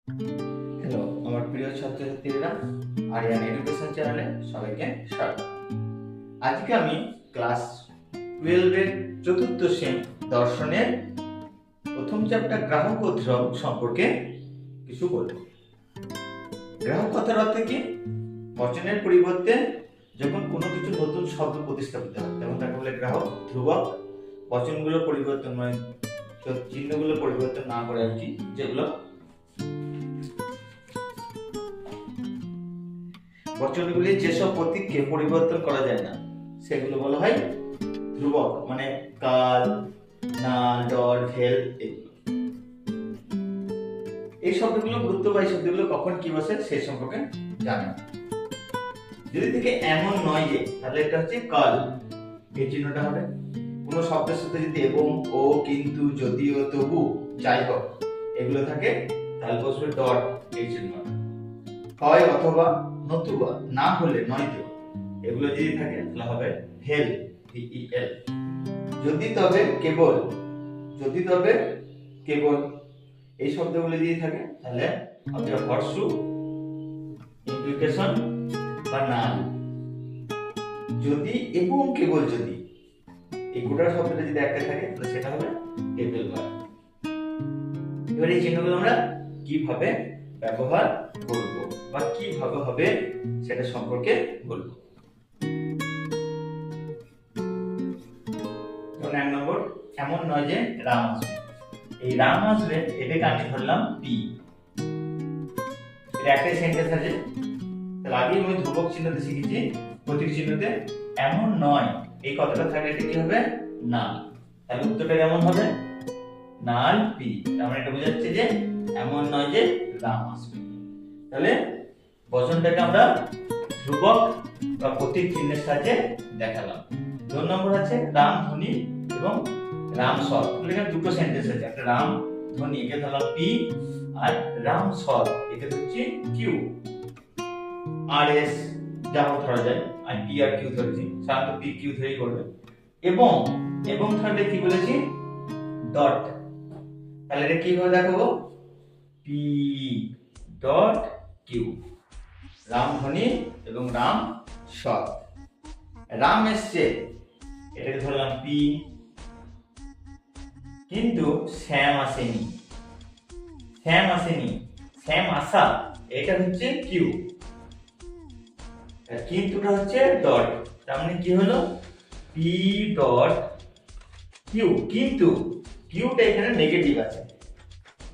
Hello আমার প্রিয় ছাত্রছাত্রীরা, আরিয়ান এডুকেশন চ্যানেলে সবাইকে স্বাগত। আজকে আমি ক্লাস 12 এর চতুর্থ শ্রেণী দর্শনের প্রথম চ্যাপ্টার গ্রাহক অধ্যয়ন সম্পর্কে কিছু বলব। গ্রাহক কথার অর্থ কি? বচনের পরিবর্তে যখন কোনো কিছু নতুন শব্দ প্রতিস্থাপিত হয় তখন তাকে বলে গ্রাহক। ধ্রুবক বচনগুলো পরিবর্তন মানে চিহ্নগুলো পরিবর্তন না করে আর কি, যেগুলো বচনগুলি যেসব প্রতীককে পরিবর্তন করা যায় না সেগুলো বলা হয় ধ্রুবক, মানে কাল, না, ডট, ভেল এগুলো। এই শব্দগুলো গুরুত্ব বা এই শব্দগুলো কখন কি বসে সেই সম্পর্কে জানেন। যদি থেকে এমন নয় যে, তাহলে এটা হচ্ছে কাল, এই চিহ্নটা হবে। কোনো শব্দের সাথে যদি এবং, ও, কিন্তু, যদিও, তবু, যাই হোক এগুলো থাকে তাহলে বসবে ডট, এই চিহ্নটা। হয় অথবা, নতুবা, না হলে, নয়তো এগুলো যদি থাকে তাহলে হবে ভেল, VEL। যদি তবে, কেবল, যদি তবে, কেবল এই শব্দগুলো যদি থাকে তাহলে হবে হর্ষু, ইমপ্লিকেশন বা নাল। যদি এবং কেবল যদি এই গোটা শব্দটা যদি একটা থাকে তাহলে সেটা হবে টেবল ভার্ব। এবার এই চিহ্নগুলো আমরা কিভাবে ব্যবহার করব বা কিভাবে হবে সেটা সম্পর্কে বলবো। এক নম্বর, এমন নয় যে রাম আসবে। এই রাম আসবে এটাকে আমি ধরলাম পি, এটা একটা সেন্টেন্স আছে। তার আগে আমি ধ্রুবক চিহ্নতে শিখেছি, প্রতীক চিহ্নতে। এমন নয় এই কথাটা থাকলে এটা কি হবে? না। তাহলে উত্তরটা কেমন হবে? নাল পি। তার মানে এটা বোঝাচ্ছে যে এমন নয় যে রাম আসবে। তাহলে বচনটাকে আমরা ধ্রুবক বা প্রতীক চিহ্নের সাহায্যে দেখালাম। 2 নম্বর আছে রাম ধ্বনি এবং রাম স্বর। এখানে দুটো সেন্টেন্স আছে, একটা রাম ধ্বনি একে ধরলাম পি, আর রাম স্বর একে ধরছি কিউ। আর এস যাও ধরা যায়, আমি পি আর কিউ ধরেছি, সাধারণত পি কিউ ধরেই করবে। এবং এবং থাকলে কি বলেছি? ডট। তাহলে এটা কিভাবে দেখাবো? পি ডট কিউ, রাম ধ্বনি এবং রাম স্বর। রাম এসছে এটাকে ধরলাম পি, কিন্তু শ্যাম আসেনি, শ্যাম আসেনি, শ্যাম আসা এটা হচ্ছে কিউ, কিন্তুটা হচ্ছে ডট। তার মানে কি হলো? P dot Q. কিন্তু কিউটা এখানে নেগেটিভ আছে,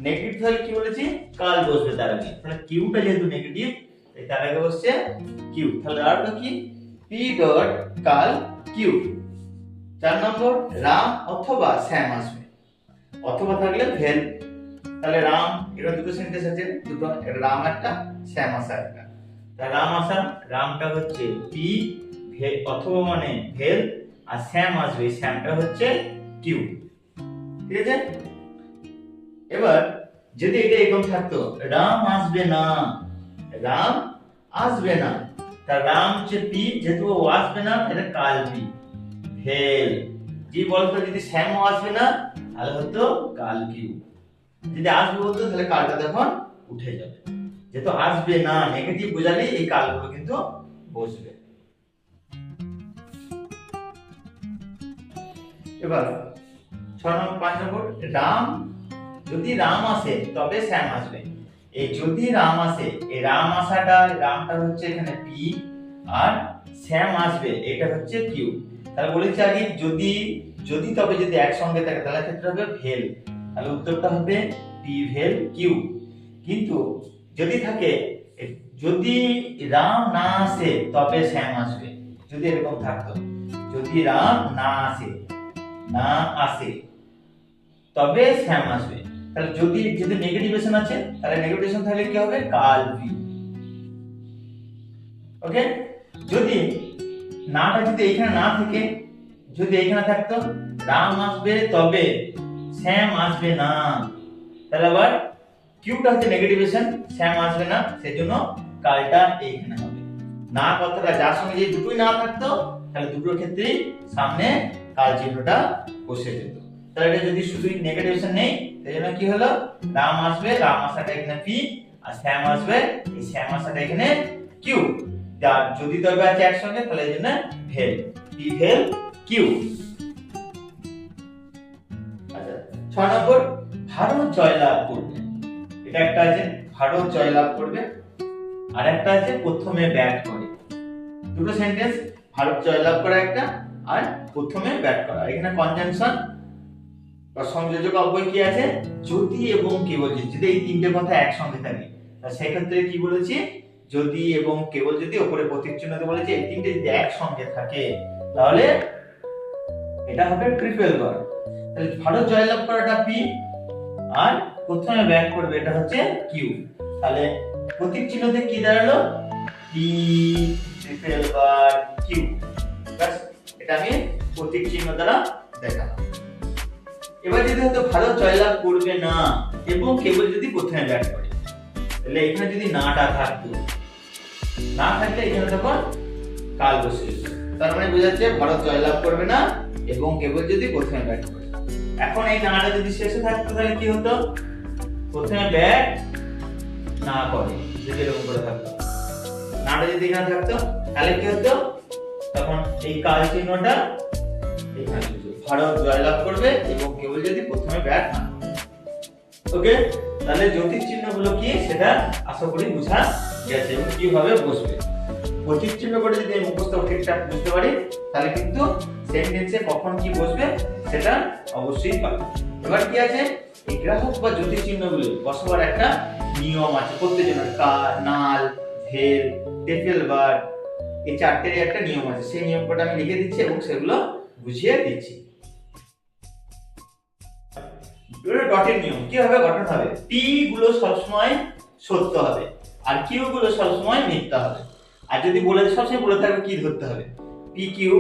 নেগেটিভ হলে কি বলেছি? কাল বসবে তার আগে। তাহলে কিউটা যেহেতু নেগেটিভ তার আগে বসছে কিউ, তাহলে আরটা কি? পি ডট কাল কিউ। 4 নম্বর, রাম অথবা শ্যাম আসবে। অথবা থাকলে ভেল। তাহলে রাম, এটা দুটো সেন্টেন্স আছে, দুটো, রাম একটা, শ্যাম আসা একটা। তাহলে রাম আসা, রামটা হচ্ছে পি, অথবা মানে ভেল, আর শ্যাম আসবে, শ্যামটা হচ্ছে কিউ। ঠিক আছে? এবার যদি এটা এরকম থাকতো, রাম আসবে না, রাম আসবে না, তা রাম হচ্ছে পি, যেহেতু ও আসবে না তাহলে কাল পি, ভেল। যে বলতো যদি শ্যাম আসবে না তাহলে হতো কাল কিউ। যদি আসবে বলতো তাহলে কালটা তখন উঠে যাবে। যেহেতু আসবে না নেগেটিভ বোঝালে এই কালগুলো কিন্তু বসবে। এবার 5 নম্বর, রাম, যদি রাম আসে তবে শ্যাম আসবে। এই যদি রাম আসে, এই রাম আসাটা, রামটা হচ্ছে এখানে পি, আর শ্যাম আসবে এটা হচ্ছে কিউ। তাহলে বলেছি আগে যদি, যদি তবে যদি একসঙ্গে থাকে তাহলে ক্ষেত্রে হবে ভেল। তাহলে উত্তরটা হবে পি ভেল কিউ। কিন্তু যদি থাকে যদি রাম না আসে তবে শ্যাম আসবে, যদি এরকম থাকতো, যদি রাম না আসে, না আসে তবে শ্যাম আসবে। তাহলে যদি যদি নেগেটিভেশন আছে তাহলে নেগেটিভেশন থাকলে কি হবে? কাল ভি। ওকে? যদি নাটা যদি এখানে না থেকে যদি এখানে থাকতো, রাম আসবে তবে শ্যাম আসবে না, তাহলে আবার কিউটা হচ্ছে নেগেটিভেশন, শ্যাম আসবে না, সেজন্য কালটা এইখানে হবে। না কথাটা যার সঙ্গে যদি দুটোই না থাকতো তাহলে দুটোর ক্ষেত্রেই সামনে কাল চিহ্নটা বসে যেত। তাহলে এটা যদি শুধু নেগেটিভ নেই তাই জন্য কি হলো রাম আসবে, রাম আসাটা এখানে পি, আর শ্যাম আসবে, এই শ্যাম আসাটা এখানে কিউ। আর যদি তবে আছে একসঙ্গে তাহলে এই জন্য ভেল, পি ভেল কিউ। আচ্ছা 6 নম্বর ভারত জয়লাভ করবে। এটা একটা আছে ভারত জয়লাভ করবে, আর একটা আছে প্রথমে ব্যাট করে। দুটো সেন্টেন্স, ভারত জয়লাভ করা একটা আর প্রথমে ব্যাট করা। এখানে কনজাংশন বা সংযোজক অব্যয় কি আছে, যদি এবং কেবল যদি এই তিনটে কথা একসঙ্গে থাকে সেক্ষেত্রে কি বলেছি, যদি এবং কেবল যদি উপরে প্রতীক চিহ্ন দিয়ে বলেছি এই তিনটে যদি একসঙ্গে থাকে তাহলে এটা হবে ট্রিপল ভার্ব। তাহলে ভারত জয়লাভ করাটা পি আর প্রথমে ব্যাট করবে এটা হচ্ছে কিউ। তাহলে প্রতীক চিহ্ন দিয়ে কি দাঁড়ালো, পি ট্রিপল ভার্ব কিউ। বাস এটা আমি প্রতীক চিহ্ন দ্বারা দেখালাম। এবার যদি হতো ভারত জয়লাভ করবে না এবং কেবল যদি প্রথমে ব্যাট করে, তাহলে এখানে যদি নাটা থাকতো, না থাকলে এখানে তখন কাল বসে যেত। তার মানে বোঝাচ্ছে ভারত জয়লাভ করবে না এবং কেবল যদি প্রথমে ব্যাট করে। এখন এই নাটা যদি শেষে থাকতো তাহলে কি হতো, প্রথমে ব্যাট না করে, যদি এরকম করে থাকতো, নাটা যদি এখানে থাকতো তাহলে কি হতো, তখন এই কাল চিহ্নটা এখানে ভারত জয়লাভ করবে এবং কেবল যদি প্রথমে ব্যাট না করে। ওকে, তাহলে জ্যোতিষ চিহ্নগুলো কি সেটা আশা করি বোঝা গেছে এবং কিভাবে বসবে। প্রতীক চিহ্ন করে যদি আমি মুখস্থ ঠিকঠাক বুঝতে পারি তাহলে কিন্তু সেন্টেন্সে কখন কি বসবে সেটা অবশ্যই পাবে। এবার কি আছে, এই গ্রাহক বা জ্যোতিষ চিহ্নগুলো বসাবার একটা নিয়ম আছে প্রত্যেকজনের। কা, নাল, ভেল, টেফেল ভার্ব, এই চারটেরই একটা নিয়ম আছে। সেই নিয়ম কটা আমি লিখে দিচ্ছি এবং সেগুলো বুঝিয়ে দিচ্ছি। ডটের নিয়ম কিভাবে গঠন হবে, টি গুলো সবসময় সত্য হবে আর কিউ গুলো সবসময় মিথ্যা হবে। আর যদি বলে সবসময় বলে থাকবে কি ধরতে হবে, P Q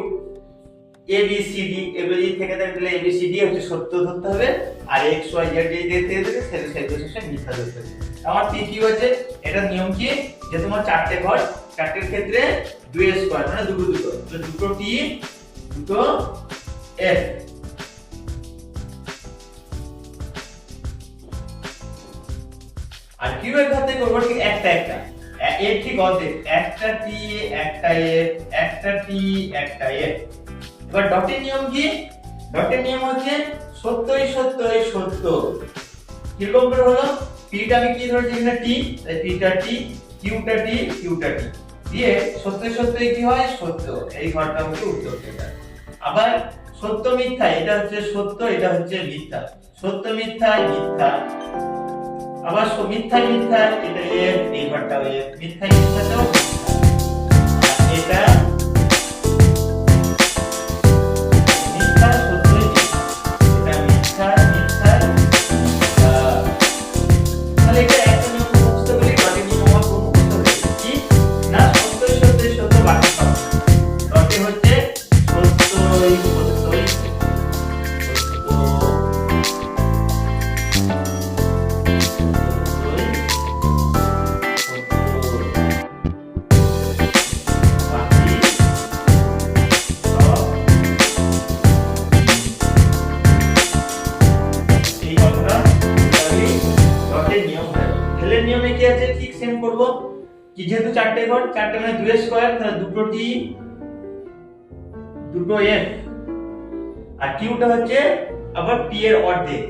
A B C D, এগুলো থেকে থাকলে এ বি সি ডি হচ্ছে সত্য ধরতে হবে, আর এক্স ওয়াই জেড যে থেকে থাকে সেগুলো সবসময় মিথ্যা ধরতে হবে। আমার পি কিউ আছে, এটা নিয়ম কি যে তোমার চারটে ঘর, চারটের ক্ষেত্রে 2 স্কয়ার মানে দুটো দুটো, তো দুটো টি দুটো এফ। আর কিউ এর ক্ষেত্রে করব ঠিক একটা একটা, এর ঠিক অর্ধেক, একটা টি একটা এফ, একটা টি একটা এফ। এবার ডটের নিয়ম কি, ডটের নিয়ম হচ্ছে সত্যই সত্যই সত্য। কিরকম করে হলো, পিটা আমি কি ধরেছি এখানে টি, তাই পিটা টি, কিউটা টি, কিউটা টি দিয়ে সত্যই সত্যই কি হয় সত্য, এই ঘরটা হচ্ছে উত্তর থেকে। আবার সত্য মিথ্যা, এটা হচ্ছে সত্য এটা হচ্ছে মিথ্যা, সত্য মিথ্যা মিথ্যা। আবার মিথ্যা মিথ্যা, এটা এফ, এই ঘরটা এফ, মিথ্যা মিথ্যাটাও এটা মিথ্যা সত্যই মিথ্যা, এটা মিথ্যা মিথ্যা। তাহলে এটা একটা নিয়ম মুখস্থ করলে বাকি নিয়ম আমার খুব মুখস্থ হয়ে যাবে কি না, সত্যই সত্যই সত্য বাকি সব ডটে হচ্ছে সত্যই সত্যই নিয়মে কি আছে ঠিক সেম করব কি, যেহেতু চারটে ঘর, চারটে মানে 2 স্কয়ার, তাহলে দুটো টি দুটো এফ, আর কিউটা হচ্ছে আবার টি এর অর্ধেক,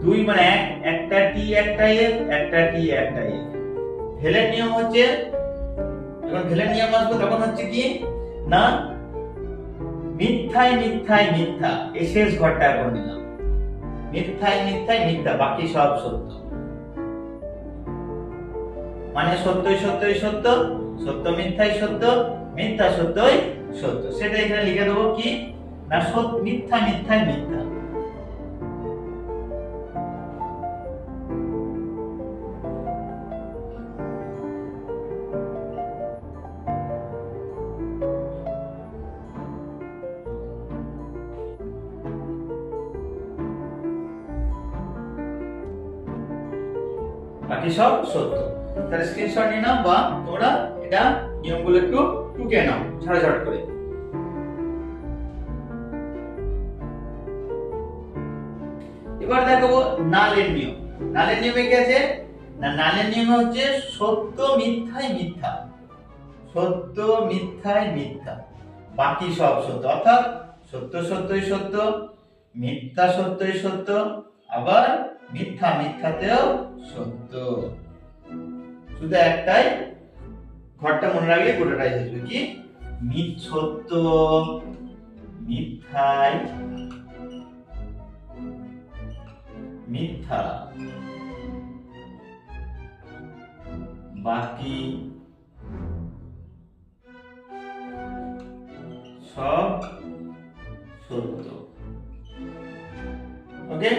2 মানে 1, একটা টি একটা এফ, একটা টি একটা এফ। ভেলের নিয়ম হচ্ছে, যখন ভেলের নিয়ম আসবে তখন হচ্ছে কি না মিথ্যায় মিথ্যায় মিথ্যা, এই শেষ ঘরটা এখন নিলাম, মিথ্যায় মিথ্যায় মিথ্যা বাকি সব সত্য। মানে সত্যই সত্যই সত্য, সত্য মিথ্যাই সত্য, মিথ্যা সত্যই সত্য। সেটা এখানে লিখে দেবো কি না মিথ্যা মিথ্যাই মিথ্যা। বাকি সব সত্য। তাহলে স্ক্রিনশট নিয়ে নাও বা তোমরা এটা নিয়মগুলো একটু টুকে নাও ঝাড় করে। এবার দেখাবো নালের নিয়ম। নালের নিয়মে কি আছে না, নালের নিয়মে হচ্ছে সত্য মিথ্যায় মিথ্যা, সত্য মিথ্যায় মিথ্যা, বাকি সব সত্য। অর্থাৎ সত্য সত্যই সত্য, মিথ্যা সত্যই সত্য, আবার মিথ্যা মিথ্যাতেও সত্য। শুধু একটাই ঘরটা মনে রাখলে গোটাটাই হয়ে যাবে, কি সত্য মিথ্যায় মিথ্যা, বাকি সব সত্য। ওকে।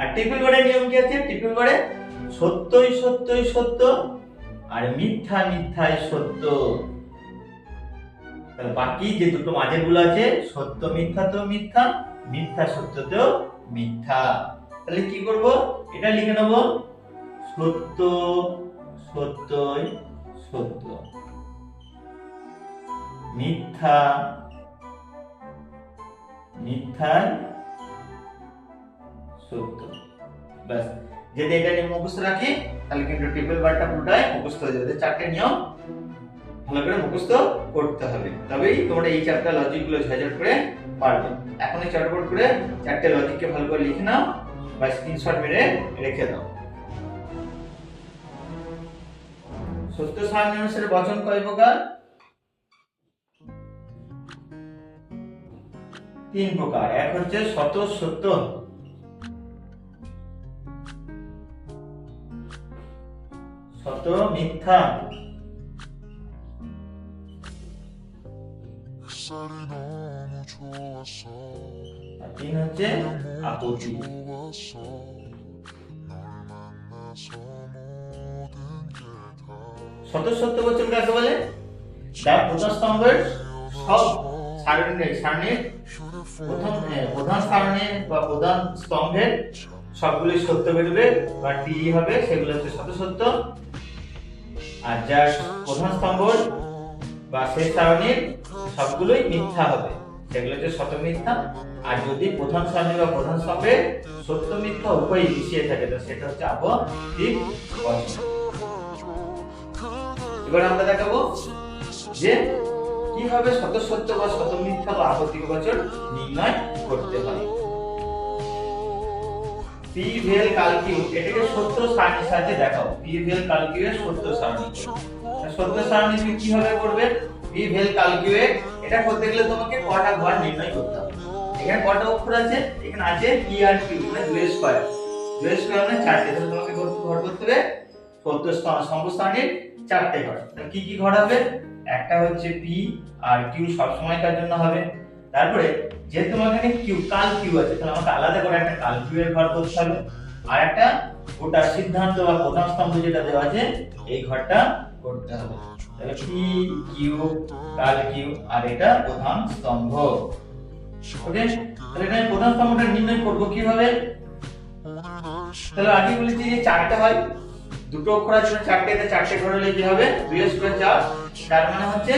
আর ট্রিপল বারের নিয়ম কি আছে? ট্রিপল বারে সত্যই সত্যই সত্য আর মিথ্যা মিথ্যাই সত্য। তাহলে বাকি যে দুটো মাঝের গুলো আছে, সত্য মিথ্যাতেও মিথ্যা, মিথ্যা সত্যতেও মিথ্যা। তাহলে কি করব? এটা লিখে নেব সত্য সত্যই সত্য, মিথ্যা মিথ্যাই সত্য। ব্যাস, যদি এটা নিয়ে মুখস্থ রাখি তাহলে কিন্তু ট্রিপল বারটা পুরোটাই মুখস্থ হয়ে যাবে। চারটে নিয়ম ভালো করে মুখস্থ করতে হবে, তবেই তোমরা এই চারটা লজিক গুলো ঝাড়ঝাড় করে পারবে। এখন এই চটপট করে চারটে লজিককে ভালো করে লিখে নাও বা স্ক্রিনশট মেরে রেখে দাও। সত্য সারণী অনুসারে বচন কয় প্রকার? 3 প্রকার। এক হচ্ছে শত সত্য, শত মিথ্যা, আর 3 হচ্ছে আপত্তি। শত সত্য বচন কাকে বলে? যা প্রথম স্তম্ভের সব সারণীর প্রধান সারণী বা প্রধান স্তম্ভের সবগুলি সত্য বেরোবে বা টি হবে, সেগুলো হচ্ছে শত সত্য। আর যার প্রধান স্তম্ভ বা শেষ সারণীর সবগুলোই মিথ্যা হবে, সেগুলো হচ্ছে শত মিথ্যা। আর যদি প্রধান সারণী বা প্রধান স্তম্ভে সত্য মিথ্যা উভয়ই মিশিয়ে থাকে তো সেটা হচ্ছে আপত্তিক বচন। এবার আমরা দেখাবো যে কিভাবে শত সত্য বা শত মিথ্যা বা আপত্তিক বচন নির্ণয় করতে হয়। পি ভেল ক্যালকিউ এটাকে সত্য সারণীর সাহায্যে দেখাও। পি ভেল ক্যালকিউ এর সত্য সারণী। সত্য সারণী তুমি কিভাবে করবে? পি ভেল ক্যালকিউ এটা করতে গেলে তোমাকে কটা ঘর নির্ণয় করতে হবে। এখানে কটা অক্ষর আছে? এখানে আছে পি আর কিউ, মানে 2 স্কয়ার। 2 স্কয়ার মানে 4টে। তাহলে তোমাকে ঘর করতে হবে সত্য স্তম্ভ সারণীর 4টে ঘর। তাহলে কি কি ঘর হবে? একটা হচ্ছে পি আর কিউ সব সময়কার জন্য হবে। তারপরে যেহেতু তোমার এখানে কিউ কাল কিউ আছে, তাহলে আমাকে আলাদা করে একটা কাল কিউ এর ঘর করতে হবে। আর একটা গোটা সিদ্ধান্ত বা প্রধান স্তম্ভ যেটা দেওয়া আছে এই ঘরটা করতে হবে। তাহলে পি কিউ কাল কিউ আর এটা প্রধান স্তম্ভ। ওকে, তাহলে এখানে প্রধান স্তম্ভটা নির্ণয় করব কিভাবে? তাহলে আগে বলেছি যে 4টা হয়, দুটো অক্ষর আছে 4টে, 4টে ঘর হলে কি হবে? 2 স্কয়ার 4, তার মানে হচ্ছে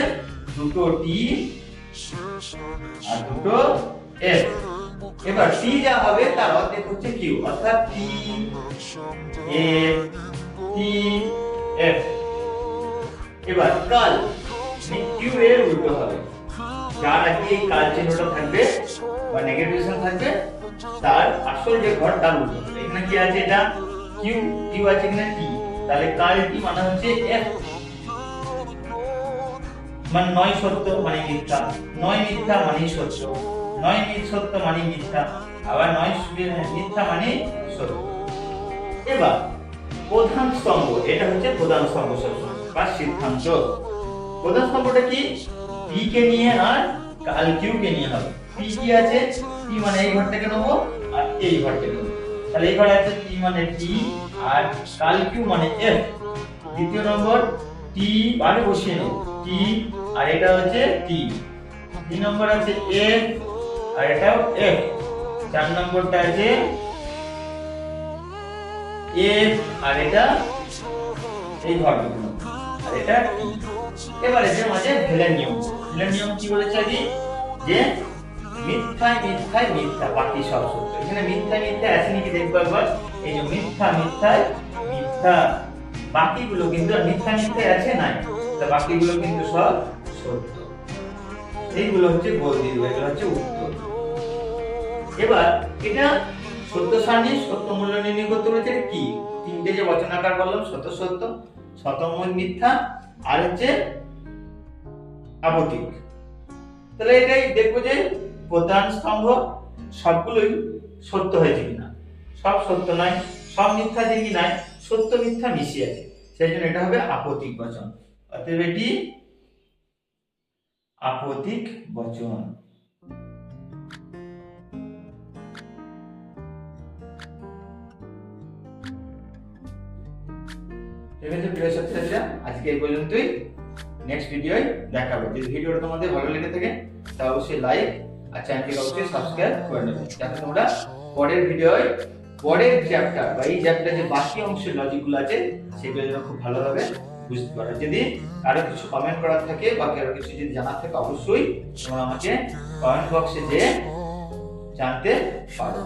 দুটো টি আর দুটো এফ। এবার টি যা হবে তার অর্ধেক হচ্ছে কিউ, অর্থাৎ টি এফ। এবার কাল কিউ এর উল্টো হবে, যার আগে এই কাল চিহ্নটা থাকবে বা নেগেটিভেশন থাকবে তার আসল যে ঘর তার উল্টো হবে। এখানে কি আছে? এটা কিউ, কিউ আছে এখানে টি, তাহলে কাল টি মানে হচ্ছে এফ। মানে 9 সত্য মানে মিথ্যা, 9 মিথ্যা মানে সত্য, 9 সত্য মানে মিথ্যা, আবার 9 মিথ্যা মানে সত্য। এবার প্রধান স্তম্ভ, এটা হচ্ছে প্রধান স্তম্ভ বা সিদ্ধান্ত। প্রধান স্তম্ভটা কি? পি কে নিয়ে আর কাল কিউ কে নিয়ে হবে। পি কি আছে? পি মানে এই ঘরটাকে নেবো আর এই ঘরটাকে নেবো। তাহলে এই ঘর আছে পি মানে টি আর কাল কিউ মানে এফ। দ্বিতীয় নম্বর টি আগে বসিয়ে নেব, টি আর এটা হচ্ছে টি। 3 নম্বর আছে এফ আর এটাও এফ। 4 নম্বরটা আছে এফ আর এটা এই ঘরটুকু আর এটা টি। এবারে এর মাঝে ভেলের নিয়ম। ভেলের নিয়ম কি বলেছে আগে? যে মিথ্যায় মিথ্যায় মিথ্যা, বাকি সব সত্য। এখানে মিথ্যায় মিথ্যায় আছে নাকি দেখবো একবার। এই যে মিথ্যা মিথ্যায় মিথ্যা, বাকিগুলো কিন্তু আর মিথ্যা মিথ্যায় আছে নাই, তা বাকিগুলো কিন্তু সব সত্য। এইগুলো হচ্ছে গোল দিয়ে দেবো, এগুলো হচ্ছে উত্তর। এবার এটা সত্য সারণী, সত্য মূল্য নির্ণয় করতে বলেছে কি, তিনটে যে বচনাকার বললাম, সত্য সত্য, শতমূল মিথ্যা, আর হচ্ছে আপতিক। তাহলে এটাই দেখবো যে প্রধান স্তম্ভ সবগুলোই সত্য হয়েছে কিনা। সব সত্য নয়, সব মিথ্যা যে কি নাই, সত্য মিথ্যা মিশিয়ে আছে, সেই জন্য এটা হবে আপতিক বচন। অতএব এটি আপতিক বচন। ঠিক আছে প্রিয় ছাত্রছাত্রীরা, আজকে এই পর্যন্তই। নেক্সট ভিডিওয় দেখা হবে। যদি ভিডিওটা তোমাদের ভালো লেগে থাকে তাহলে অবশ্যই লাইক আর চ্যানেলটিকে অবশ্যই সাবস্ক্রাইব করে নেবে, যাতে তোমরা পরের ভিডিওয় পরের চ্যাপ্টার বা এই চ্যাপ্টারে যে বাকি অংশের লজিকগুলো আছে সেগুলো যেন খুব ভালোভাবে বুঝতে পারো। যদি কারো কিছু কমেন্ট করার থাকে বা কারো কিছু যদি জানার থাকে অবশ্যই তোমরা আমাকে কমেন্ট বক্সে যে জানতে পারো।